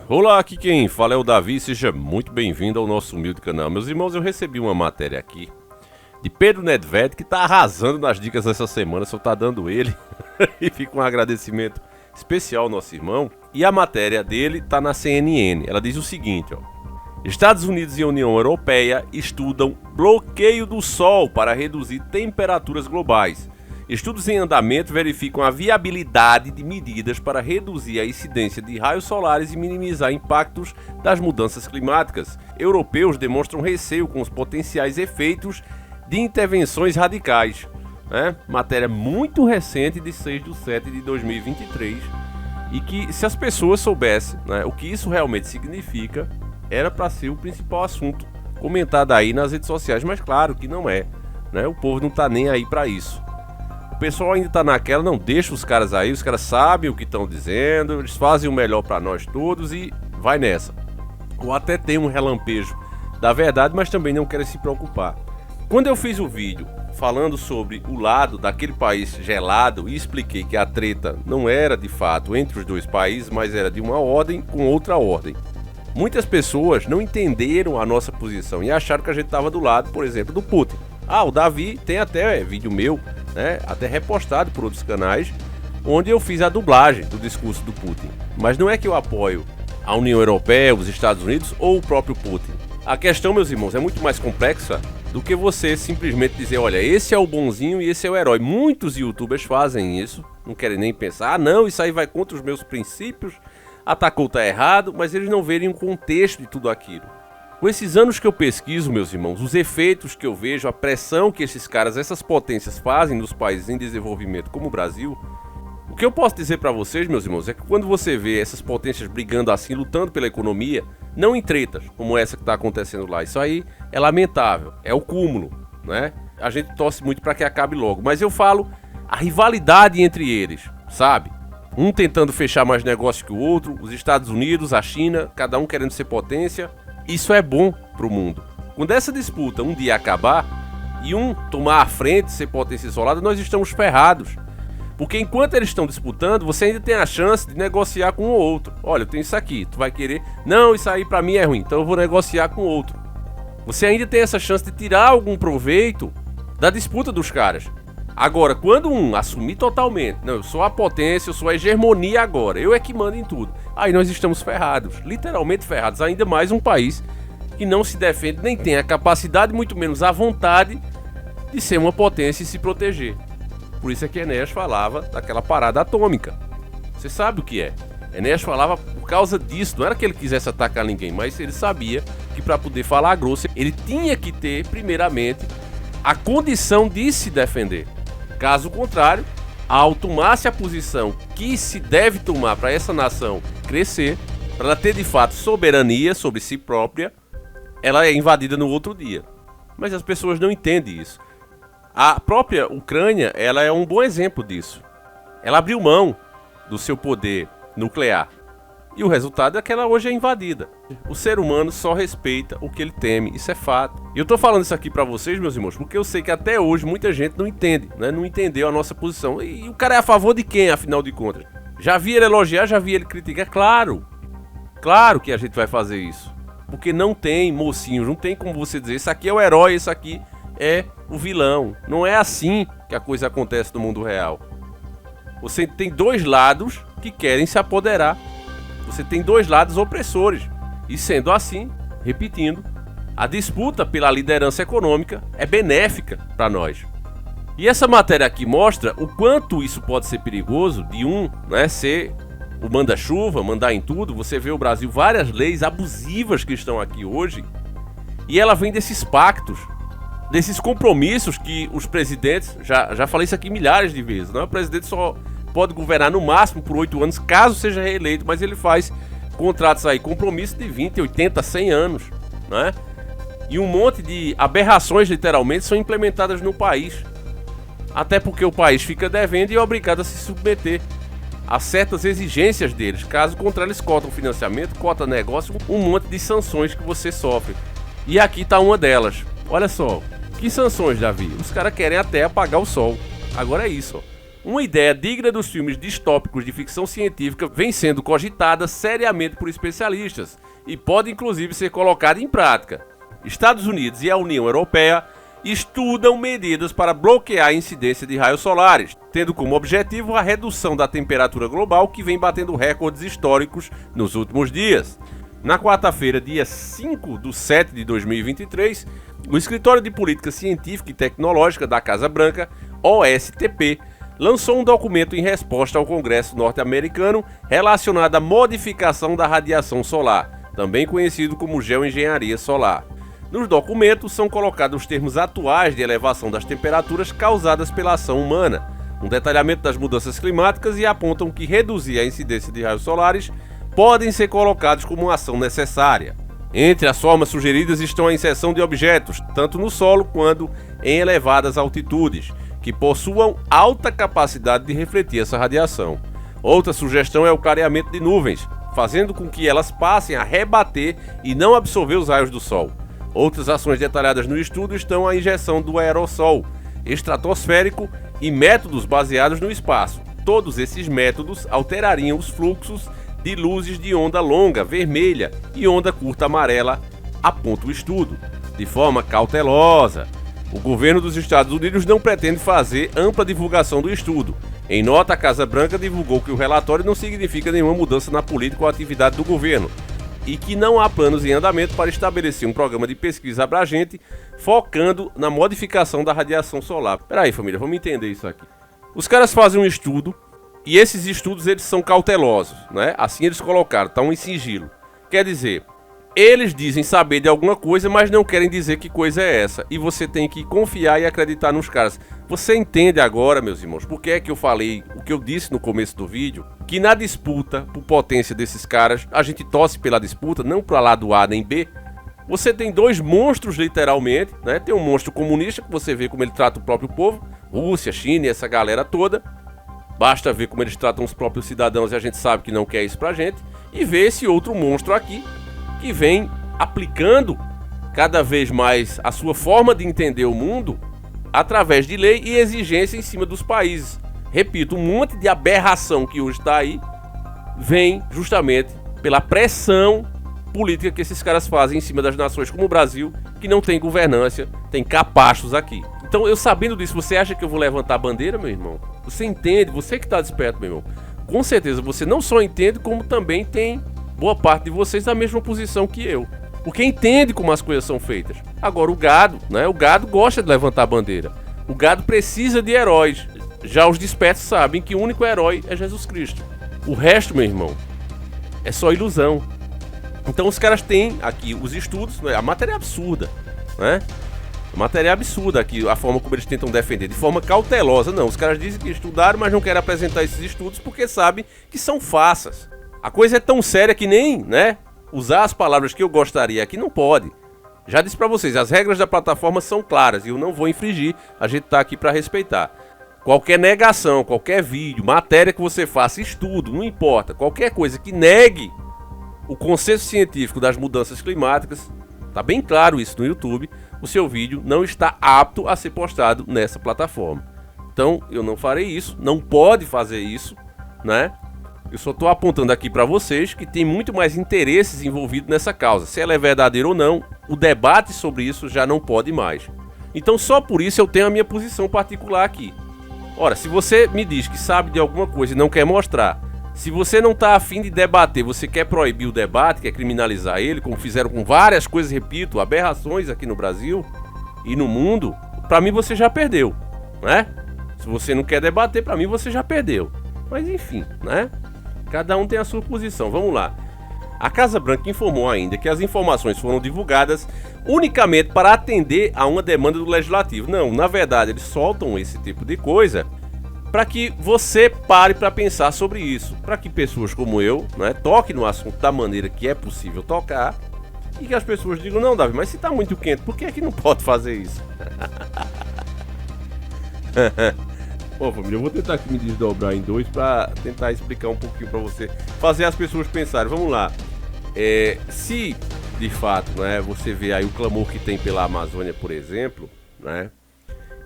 Olá, aqui quem fala é o Davi, seja muito bem-vindo ao nosso humilde canal. Meus irmãos, eu recebi uma matéria aqui de Pedro Nedved, que tá arrasando nas dicas dessa semana, só tá dando ele. E fica um agradecimento especial ao nosso irmão. E a matéria dele tá na CNN, ela diz o seguinte, ó. Estados Unidos e União Europeia estudam bloqueio do Sol para reduzir temperaturas globais. Estudos em andamento verificam a viabilidade de medidas para reduzir a incidência de raios solares e minimizar impactos das mudanças climáticas. Europeus demonstram receio com os potenciais efeitos de intervenções radicais. Matéria muito recente de 6/7/2023 e que, se as pessoas soubessem o que isso realmente significa, era para ser o principal assunto comentado aí nas redes sociais, mas claro que não é. O povo não tá nem aí para isso. O pessoal ainda tá naquela, não deixa os caras aí, os caras sabem o que estão dizendo, eles fazem o melhor para nós todos e vai nessa. Ou até tem um relampejo da verdade, mas também não querem se preocupar. Quando eu fiz o vídeo falando sobre o lado daquele país gelado e expliquei que a treta não era de fato entre os dois países, mas era de uma ordem com outra ordem, muitas pessoas não entenderam a nossa posição e acharam que a gente estava do lado, por exemplo, do Putin. O Davi tem até vídeo meu, até repostado por outros canais, onde eu fiz a dublagem do discurso do Putin. Mas não é que eu apoio a União Europeia, os Estados Unidos ou o próprio Putin. A questão, meus irmãos, é muito mais complexa do que você simplesmente dizer, olha, esse é o bonzinho e esse é o herói. Muitos youtubers fazem isso, não querem nem pensar, não, isso aí vai contra os meus princípios, atacou tá errado, mas eles não verem o contexto de tudo aquilo. Com esses anos que eu pesquiso, meus irmãos, os efeitos que eu vejo, a pressão que esses caras, essas potências fazem nos países em desenvolvimento como o Brasil, o que eu posso dizer para vocês, meus irmãos, é que quando você vê essas potências brigando assim, lutando pela economia, não em tretas como essa que está acontecendo lá, isso aí é lamentável, é o cúmulo, A gente torce muito para que acabe logo, mas eu falo a rivalidade entre eles, sabe? Um tentando fechar mais negócio que o outro, os Estados Unidos, a China, cada um querendo ser potência. Isso é bom pro mundo. Quando essa disputa um dia acabar e um tomar a frente, ser potência isolada, nós estamos ferrados. Porque enquanto eles estão disputando, você ainda tem a chance de negociar com o outro. Olha, eu tenho isso aqui, tu vai querer... Não, isso aí pra mim é ruim, então eu vou negociar com o outro. Você ainda tem essa chance de tirar algum proveito da disputa dos caras. Agora, quando um assumir totalmente, não, eu sou a potência, eu sou a hegemonia agora, eu é que mando em tudo, aí nós estamos ferrados, literalmente ferrados, ainda mais um país que não se defende, nem tem a capacidade, muito menos a vontade de ser uma potência e se proteger. Por isso é que Enéas falava daquela parada atômica. Você sabe o que é? Enéas falava por causa disso, não era que ele quisesse atacar ninguém, mas ele sabia que para poder falar grosso, ele tinha que ter, primeiramente, a condição de se defender. Caso contrário, ao tomar-se a posição que se deve tomar para essa nação crescer, para ela ter de fato soberania sobre si própria, ela é invadida no outro dia. Mas as pessoas não entendem isso. A própria Ucrânia, ela é um bom exemplo disso. Ela abriu mão do seu poder nuclear. E o resultado é que ela hoje é invadida. O ser humano só respeita o que ele teme, isso é fato. E eu tô falando isso aqui pra vocês, meus irmãos, porque eu sei que até hoje muita gente não entende, não entendeu a nossa posição. E o cara é a favor de quem, afinal de contas? Já vi ele elogiar, já vi ele criticar, claro que a gente vai fazer isso. Porque não tem mocinhos, não tem como você dizer, isso aqui é o herói, isso aqui é o vilão. Não é assim que a coisa acontece no mundo real. Você tem dois lados que querem se apoderar. Você tem dois lados opressores. E sendo assim, repetindo, a disputa pela liderança econômica é benéfica para nós. E essa matéria aqui mostra o quanto isso pode ser perigoso de ser o manda-chuva, mandar em tudo. Você vê o Brasil, várias leis abusivas que estão aqui hoje, e ela vem desses pactos, desses compromissos que os presidentes, já falei isso aqui milhares de vezes, o presidente só pode governar no máximo por 8 anos, caso seja reeleito, mas ele faz contratos aí, compromissos de 20, 80, 100 anos, E um monte de aberrações, literalmente, são implementadas no país. Até porque o país fica devendo e é obrigado a se submeter a certas exigências deles. Caso contrário, eles cotam financiamento, cotam negócio, um monte de sanções que você sofre. E aqui tá uma delas. Olha só, que sanções, Davi? Os caras querem até apagar o sol. Agora é isso, ó. Uma ideia digna dos filmes distópicos de ficção científica vem sendo cogitada seriamente por especialistas e pode inclusive ser colocada em prática. Estados Unidos e a União Europeia estudam medidas para bloquear a incidência de raios solares, tendo como objetivo a redução da temperatura global que vem batendo recordes históricos nos últimos dias. Na quarta-feira, dia 5/7/2023, o Escritório de Política Científica e Tecnológica da Casa Branca, OSTP, lançou um documento em resposta ao Congresso norte-americano relacionado à modificação da radiação solar, também conhecido como geoengenharia solar. Nos documentos são colocados os termos atuais de elevação das temperaturas causadas pela ação humana, um detalhamento das mudanças climáticas e apontam que reduzir a incidência de raios solares podem ser colocados como uma ação necessária. Entre as formas sugeridas estão a inserção de objetos, tanto no solo quanto em elevadas altitudes, que possuam alta capacidade de refletir essa radiação. Outra sugestão é o clareamento de nuvens, fazendo com que elas passem a rebater e não absorver os raios do sol. Outras ações detalhadas no estudo estão a injeção do aerossol estratosférico e métodos baseados no espaço. Todos esses métodos alterariam os fluxos de luzes de onda longa vermelha e onda curta amarela, aponta o estudo. De forma cautelosa, o governo dos Estados Unidos não pretende fazer ampla divulgação do estudo. Em nota, a Casa Branca divulgou que o relatório não significa nenhuma mudança na política ou atividade do governo e que não há planos em andamento para estabelecer um programa de pesquisa abrangente focando na modificação da radiação solar. Peraí, família, vamos entender isso aqui. Os caras fazem um estudo e esses estudos eles são cautelosos, né? Assim eles colocaram, estão em sigilo. Quer dizer, eles dizem saber de alguma coisa, mas não querem dizer que coisa é essa. E você tem que confiar e acreditar nos caras. Você entende agora, meus irmãos, por que é que eu falei o que eu disse no começo do vídeo? Que na disputa por potência desses caras, a gente torce pela disputa, não para lado A nem B. Você tem dois monstros, literalmente, né? Tem um monstro comunista, que você vê como ele trata o próprio povo, Rússia, China e essa galera toda. Basta ver como eles tratam os próprios cidadãos e a gente sabe que não quer isso pra gente. E ver esse outro monstro aqui, que vem aplicando cada vez mais a sua forma de entender o mundo através de lei e exigência em cima dos países. Repito, um monte de aberração que hoje está aí vem justamente pela pressão política que esses caras fazem em cima das nações como o Brasil, que não tem governância, tem capachos aqui. Então, eu sabendo disso, você acha que eu vou levantar a bandeira, meu irmão? Você entende? Você que está desperto, meu irmão. Com certeza, você não só entende, como também tem boa parte de vocês na mesma posição que eu. Porque entende como as coisas são feitas. Agora, o gado, né? O gado gosta de levantar a bandeira. O gado precisa de heróis. Já os despertos sabem que o único herói é Jesus Cristo. O resto, meu irmão, é só ilusão. Então os caras têm aqui os estudos, né? A matéria é absurda, né? A matéria é absurda aqui, a forma como eles tentam defender, de forma cautelosa. Não, os caras dizem que estudaram, mas não querem apresentar esses estudos porque sabem que são farsas. A coisa é tão séria que nem, né, usar as palavras que eu gostaria aqui não pode. Já disse pra vocês, as regras da plataforma são claras e eu não vou infringir, a gente tá aqui pra respeitar. Qualquer negação, qualquer vídeo, matéria que você faça, estudo, não importa, qualquer coisa que negue o consenso científico das mudanças climáticas, tá bem claro isso no YouTube, o seu vídeo não está apto a ser postado nessa plataforma. Então eu não farei isso, não pode fazer isso, né? Eu só estou apontando aqui para vocês que tem muito mais interesses envolvidos nessa causa. Se ela é verdadeira ou não, o debate sobre isso já não pode mais. Então só por isso eu tenho a minha posição particular aqui. Ora, se você me diz que sabe de alguma coisa e não quer mostrar, se você não está afim de debater, você quer proibir o debate, quer criminalizar ele, como fizeram com várias coisas, repito, aberrações aqui no Brasil e no mundo, para mim você já perdeu, né? Se você não quer debater, para mim você já perdeu. Mas enfim, né? Cada um tem a sua posição. Vamos lá. A Casa Branca informou ainda que as informações foram divulgadas unicamente para atender a uma demanda do Legislativo. Não, na verdade, eles soltam esse tipo de coisa para que você pare para pensar sobre isso. Para que pessoas como eu, né, toquem no assunto da maneira que é possível tocar e que as pessoas digam, não, Davi, mas se está muito quente, por que é que não pode fazer isso? Bom, família, eu vou tentar aqui me desdobrar em dois para tentar explicar um pouquinho para você, fazer as pessoas pensarem. Vamos lá. Se de fato, né, você vê aí o clamor que tem pela Amazônia, por exemplo, né,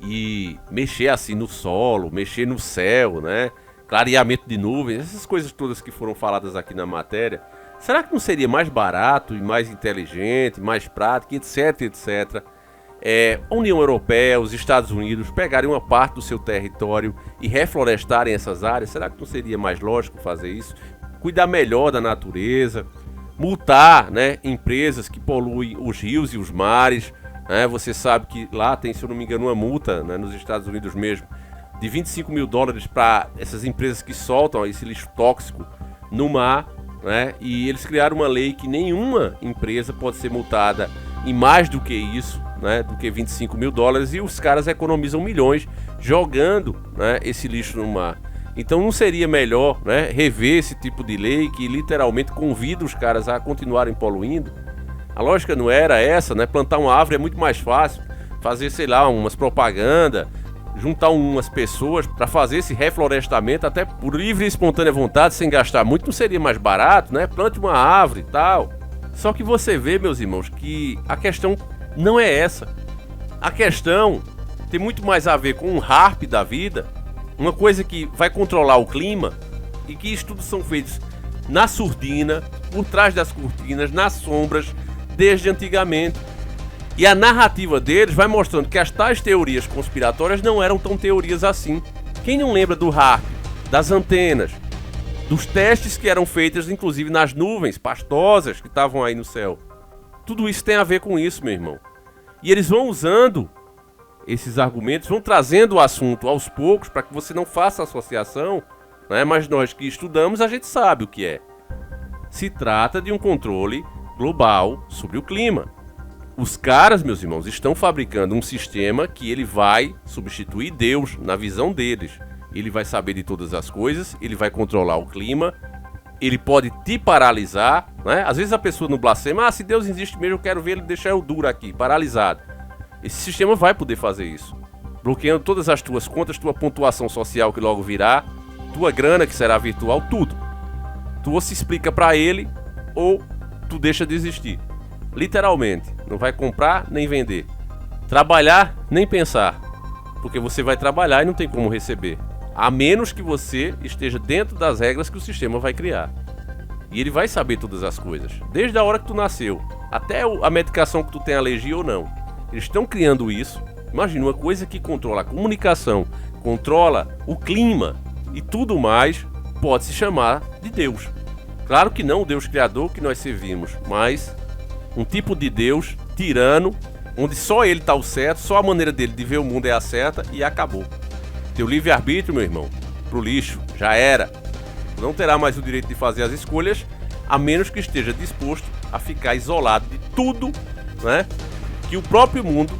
e mexer assim no solo, mexer no céu, né? Clareamento de nuvens, essas coisas todas que foram faladas aqui na matéria, será que não seria mais barato e mais inteligente, mais prático, etc, etc, a União Europeia, os Estados Unidos pegarem uma parte do seu território e reflorestarem essas áreas? Será que não seria mais lógico fazer isso? Cuidar melhor da natureza, multar, né, empresas que poluem os rios e os mares, né? Você sabe que lá tem, se eu não me engano, uma multa, né, nos Estados Unidos mesmo, de $25 mil para essas empresas que soltam esse lixo tóxico no mar, né? E eles criaram uma lei que nenhuma empresa pode ser multada em mais do que isso, né, do que $25 mil, e os caras economizam milhões jogando, né, esse lixo no mar. Então não seria melhor, né, rever esse tipo de lei que literalmente convida os caras a continuarem poluindo? A lógica não era essa, né? Plantar uma árvore é muito mais fácil, fazer, sei lá, umas propaganda, juntar umas pessoas para fazer esse reflorestamento até por livre e espontânea vontade, sem gastar muito, não seria mais barato, né? Plante uma árvore e tal. Só que você vê, meus irmãos, que a questão não é essa. A questão tem muito mais a ver com um HAARP da vida, uma coisa que vai controlar o clima, e que estudos são feitos na surdina, por trás das cortinas, nas sombras, desde antigamente. E a narrativa deles vai mostrando que as tais teorias conspiratórias não eram tão teorias assim. Quem não lembra do HAARP, das antenas, dos testes que eram feitos inclusive nas nuvens pastosas que estavam aí no céu? Tudo isso tem a ver com isso, meu irmão. E eles vão usando esses argumentos, vão trazendo o assunto aos poucos para que você não faça associação, né? Mas nós que estudamos, a gente sabe o que é. Se trata de um controle global sobre o clima. Os caras, meus irmãos, estão fabricando um sistema que ele vai substituir Deus na visão deles. Ele vai saber de todas as coisas, ele vai controlar o clima, ele pode te paralisar, né? Às vezes a pessoa no blasfema, se Deus existe mesmo, eu quero ver ele deixar eu duro aqui, paralisado. Esse sistema vai poder fazer isso, bloqueando todas as tuas contas, tua pontuação social que logo virá, tua grana que será virtual, tudo. Tu ou se explica pra ele, ou tu deixa de existir. Literalmente, não vai comprar nem vender, trabalhar nem pensar, porque você vai trabalhar e não tem como receber, a menos que você esteja dentro das regras que o sistema vai criar. E ele vai saber todas as coisas, desde a hora que tu nasceu, até a medicação que tu tem alergia ou não. Eles estão criando isso. Imagina, uma coisa que controla a comunicação, controla o clima e tudo mais, pode se chamar de Deus. Claro que não o Deus criador que nós servimos, mas um tipo de Deus tirano, onde só ele está o certo, só a maneira dele de ver o mundo é a certa, e acabou. Teu livre-arbítrio, meu irmão, pro lixo, já era. Não terá mais o direito de fazer as escolhas, a menos que esteja disposto a ficar isolado de tudo, né, que o próprio mundo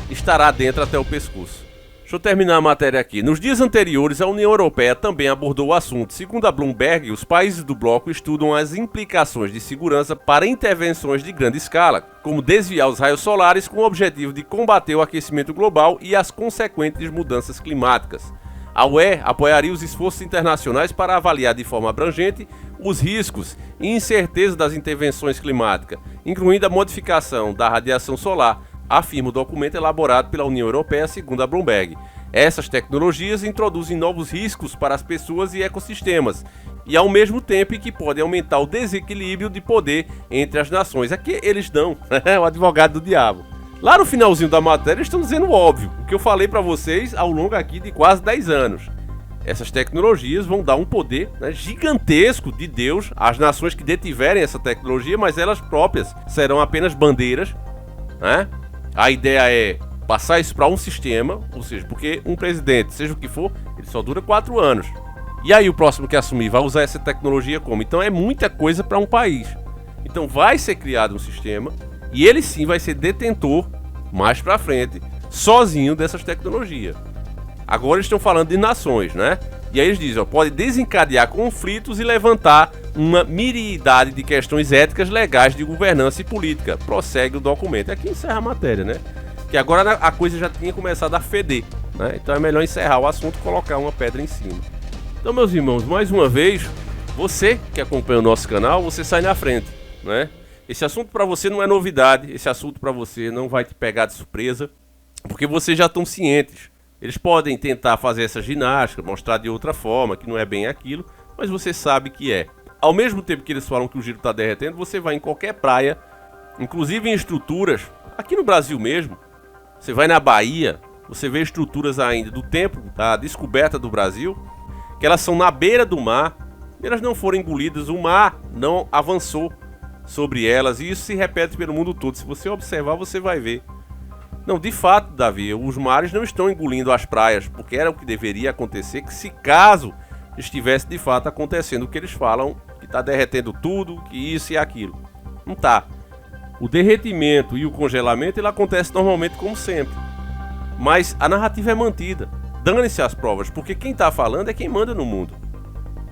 estará dentro até o pescoço. Deixa eu terminar a matéria aqui. Nos dias anteriores, a União Europeia também abordou o assunto. Segundo a Bloomberg, os países do bloco estudam as implicações de segurança para intervenções de grande escala, como desviar os raios solares com o objetivo de combater o aquecimento global e as consequentes mudanças climáticas. A UE apoiaria os esforços internacionais para avaliar de forma abrangente os riscos e incertezas das intervenções climáticas, incluindo a modificação da radiação solar, afirma o documento elaborado pela União Europeia, segundo a Bloomberg. Essas tecnologias introduzem novos riscos para as pessoas e ecossistemas, e ao mesmo tempo que podem aumentar o desequilíbrio de poder entre as nações. Aqui eles dão, o advogado do diabo. Lá no finalzinho da matéria eles estão dizendo o óbvio, o que eu falei para vocês ao longo aqui de quase 10 anos. Essas tecnologias vão dar um poder, né, gigantesco de Deus às nações que detiverem essa tecnologia, mas elas próprias serão apenas bandeiras, né? A ideia é passar isso para um sistema, ou seja, porque um presidente, seja o que for, ele só dura 4 anos. E aí o próximo que assumir vai usar essa tecnologia como? Então é muita coisa para um país. Então vai ser criado um sistema e ele sim vai ser detentor, mais para frente, sozinho dessas tecnologias. Agora eles estão falando de nações, né? E aí eles dizem, pode desencadear conflitos e levantar uma miríade de questões éticas, legais, de governança e política. Prossegue o documento. Aqui encerra a matéria, né? Que agora a coisa já tinha começado a feder, né? Então é melhor encerrar o assunto e colocar uma pedra em cima. Então, meus irmãos, mais uma vez, você que acompanha o nosso canal, você sai na frente, né? Esse assunto para você não é novidade, esse assunto para você não vai te pegar de surpresa, porque vocês já estão cientes, Eles podem tentar fazer essa ginástica, mostrar de outra forma, que não é bem aquilo, mas você sabe que é. Ao mesmo tempo que eles falam que o gelo está derretendo, você vai em qualquer praia, inclusive em estruturas, aqui no Brasil mesmo, você vai na Bahia, você vê estruturas ainda do tempo da descoberta do Brasil, que elas são na beira do mar, e elas não foram engolidas, o mar não avançou sobre elas, e isso se repete pelo mundo todo. Se você observar, você vai ver. Não, de fato, Davi, os mares não estão engolindo as praias, porque era o que deveria acontecer, que se caso estivesse de fato acontecendo o que eles falam, que está derretendo tudo, que isso e aquilo. Não tá. O derretimento e o congelamento, ele acontece normalmente como sempre. Mas a narrativa é mantida. Dane-se as provas, porque quem está falando é quem manda no mundo.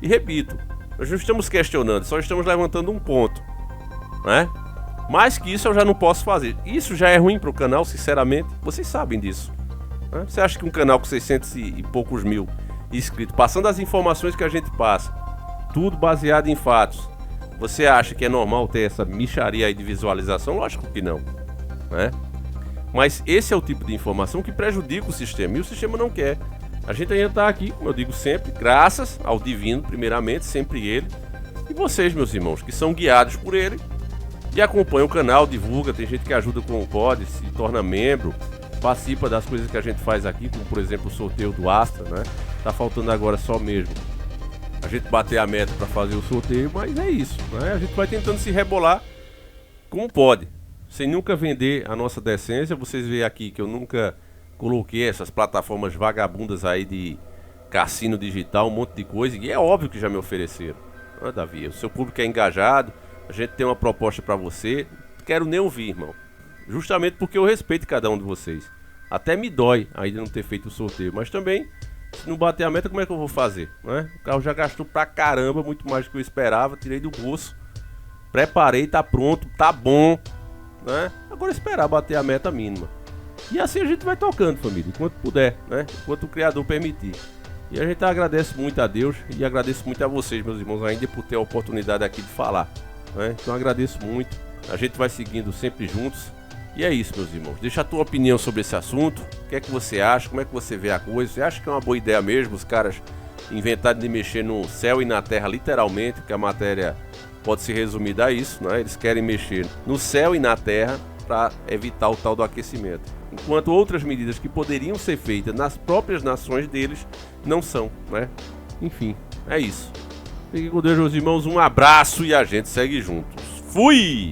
E repito, nós não estamos questionando, só estamos levantando um ponto, né? Mais que isso eu já não posso fazer. Isso já é ruim para o canal, sinceramente. Vocês sabem disso, né? Você acha que um canal com 600 e poucos mil inscritos, passando as informações que a gente passa, tudo baseado em fatos, você acha que é normal ter essa mixaria aí de visualização? Lógico que não, né? Mas esse é o tipo de informação que prejudica o sistema, e o sistema não quer. A gente ainda está aqui, como eu digo sempre, graças ao divino, primeiramente, sempre ele, e vocês, meus irmãos, que são guiados por ele e acompanham o canal, divulga. Tem gente que ajuda com o pod, se torna membro, participa das coisas que a gente faz aqui, como por exemplo o sorteio do Astra, né? Tá faltando agora só mesmo a gente bater a meta para fazer o sorteio, mas é isso, né? A gente vai tentando se rebolar como pode, sem nunca vender a nossa decência. Vocês veem aqui que eu nunca coloquei essas plataformas vagabundas aí de cassino digital, um monte de coisa, e é óbvio que já me ofereceram, né, Davi? O seu público é engajado, a gente tem uma proposta para você, não quero nem ouvir, irmão. Justamente porque eu respeito cada um de vocês. Até me dói ainda não ter feito o sorteio, mas também, se não bater a meta, como é que eu vou fazer, né? O carro já gastou pra caramba, muito mais do que eu esperava, tirei do bolso, preparei, tá pronto, tá bom, né? Agora esperar bater a meta mínima. E assim a gente vai tocando, família, enquanto puder, né? Enquanto o Criador permitir. E a gente agradece muito a Deus e agradeço muito a vocês, meus irmãos, ainda por ter a oportunidade aqui de falar, né? Então agradeço muito. A gente vai seguindo sempre juntos. E é isso, meus irmãos. Deixa a tua opinião sobre esse assunto. O que é que você acha? Como é que você vê a coisa? Você acha que é uma boa ideia mesmo os caras inventarem de mexer no céu e na terra, literalmente, porque a matéria pode se resumir a isso, né? Eles querem mexer no céu e na terra para evitar o tal do aquecimento, enquanto outras medidas que poderiam ser feitas nas próprias nações deles não são, né? Enfim, é isso. Fiquem com Deus, meus irmãos. Um abraço e a gente segue juntos. Fui!